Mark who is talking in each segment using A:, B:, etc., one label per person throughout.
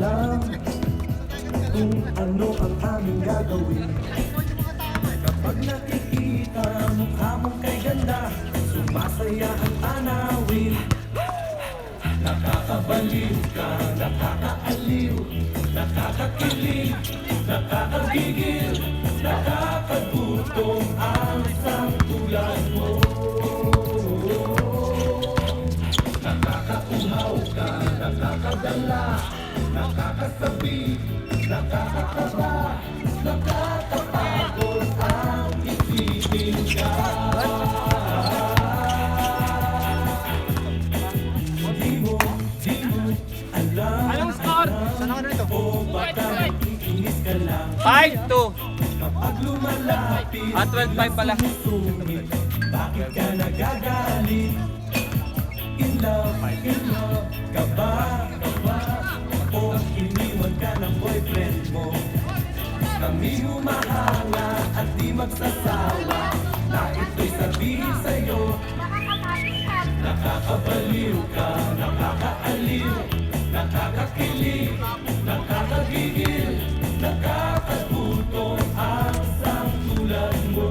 A: alam kung ano ang aming gagawin. Kapag nakikita mukha mong kay ganda, sumasaya ang tanawin. Nakakabaliw ka, nakakaaliw, nakakakilig, nakakagigil, nakakagutom ang isang tulad mo. Nakakauhaw ka, nakakadala, nakakasabi, nakakakaba, nakakapagod ang isipin ka.
B: Anong score?
A: Saan ako rito? O baka ikinis ka lang
B: 5-2.
A: kapag lumalapit
B: At 12-5 pala.
A: sumit. Bakit ka nagagalit? In love ka ba? O iniwan ka ng boyfriend mo? Kami humahanga at di magsasawa na ito'y sabihin sa'yo. Nakakabaliw ka, nakakaaliw, nakakakilig, nakakagigil, nakakagutom ang isang tulad mo.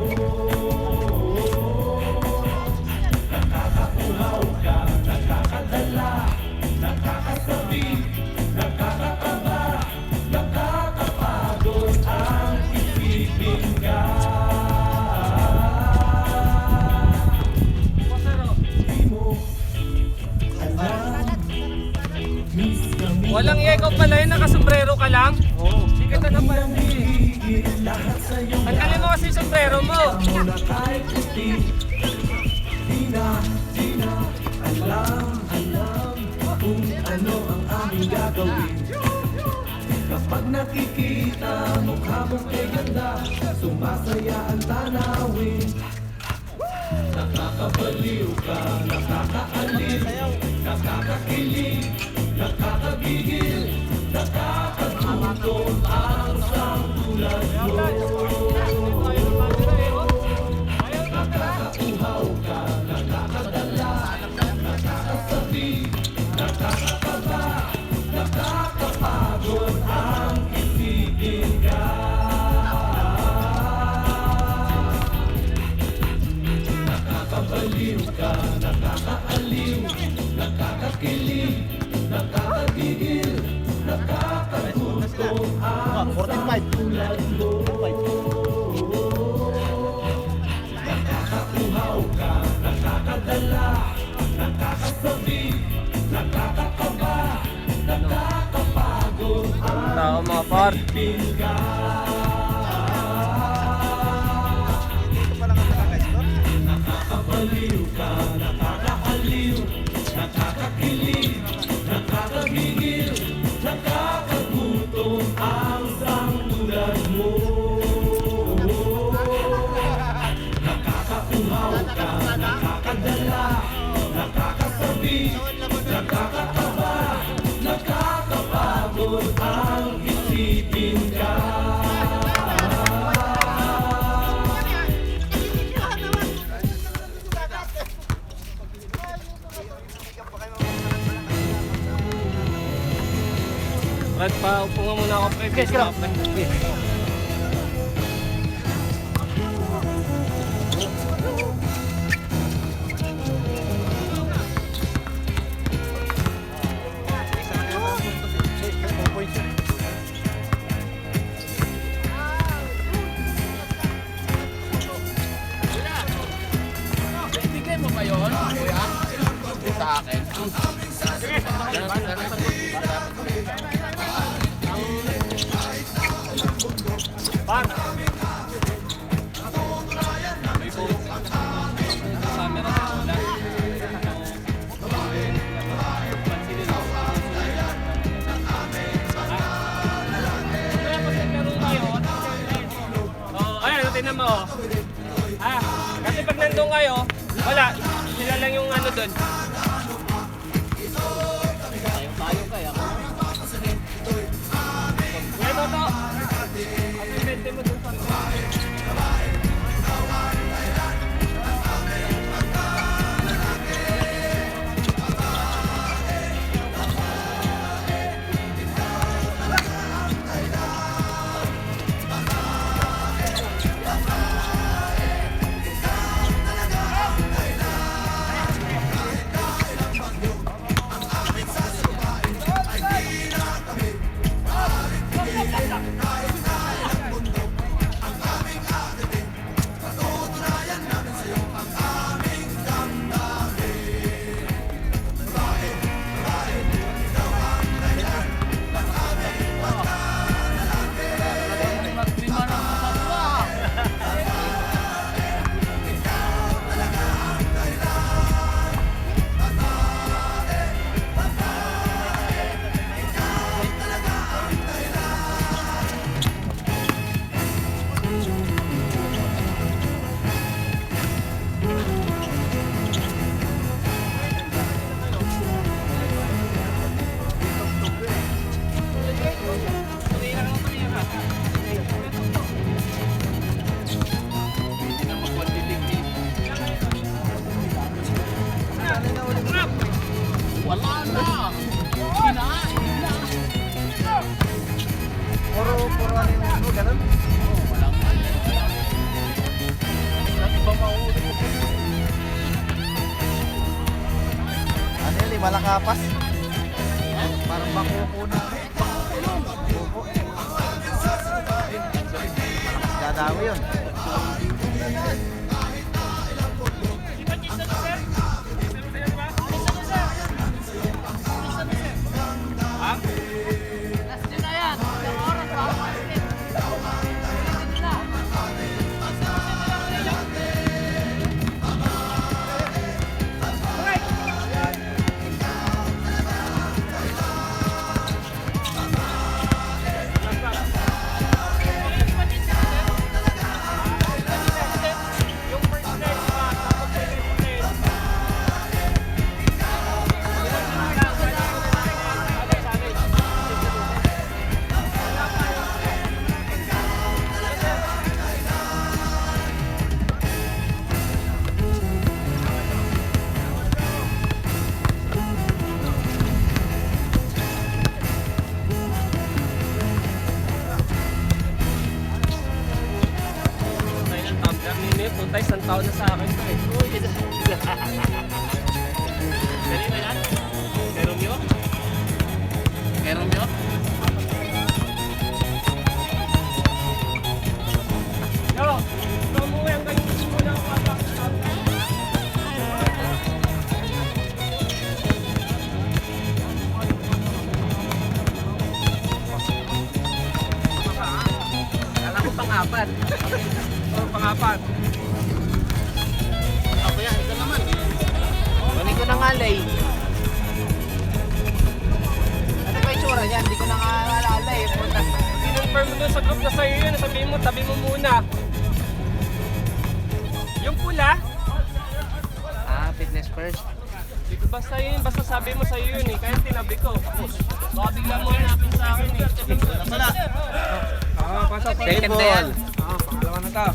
A: Nakakauhaw ka, nakakadala, nakakasabi, nakakakaba, nakakapagod ang isipin ka. Di mo alam, miss kami.
B: Walang yekaw pala yun, nakasombrero ka lang? Oo. Sikat na pala mo eh. Tanggalin mo kasi yung sombrero mo.
A: Muna kahit puti, di na alam kung ano ang aming gagawin. Kapag nakikita mukha mong kay ganda, sumasaya ang tanawin. Nakakabaliw ka, nakakaaliw, nakakakilig, nakakagigil, nakakagutom ang isang tulad mo. Nakakauhaw ka, nakakadala, nakakasabi, nakakakaba, nakakapagod ang isipin ka. Nakakabaliw ka, nakakaaliw, nakakakilig, nakakagigil, nakakagutom ang isang tulad mo. Nakakauhaw ka, nakakadala, nakakasabi, nakakakaba, nakakapagod ang
B: Tao mga par.
A: isipin ka. Nakakabaliw ka, nakakaaliw, nakakakilig, nakakagigil, nakakagutom ang isang tulad mo. Nakakauhaw ka, nakakadala, nakakasabi, nakakakaba, nakakapagod ang isipin ka.
B: Brad, paupo nga muna ako. Yes, ka lang.
C: Bigay mo ba yun, kuya? Sa akin.
B: Par. May buhok. Camera sa wala. Pansinin mo. Ayan, tingnan mo. Kasi pag nandun kayo, wala. Sila lang yung ano dun.
C: Tayo kaya.
B: Kaya Toto, ang ibente mo dun sa
C: Wala na. Kinain na.
D: Puro ano yung ano, ganun.
C: Walang iba mahuli ko.
D: Ano yun, malakapas? Parang bakuko na. Bakuko. Malakas gadawi yun.
B: Punta isang taon na sa akin to eh. Dali na yan? Pero nyo?
C: Meron nyo?
B: Yo! Ito mo yung ganyan mo na ako.
C: Kala ko pang-apat.
B: Oh, pangapat.
C: Ako yan, ito naman. Kunin ko na nga, Lay. Ano ba yung tsura niyan? Hindi ko na nga alala eh. Punta.
B: Kinonfirm mo dun sa group na sa'yo yun. Sabihin mo, tabi mo muna. Yung pula,
C: Fitness first.
B: dito basta yun. Basta sabi mo sa'yo yun eh. Kaya tinabi ko. Baka bigla mo hanapin sa akin eh.
D: Wala.
B: Pasok.
C: Second na yan.
B: Pangalawa na to.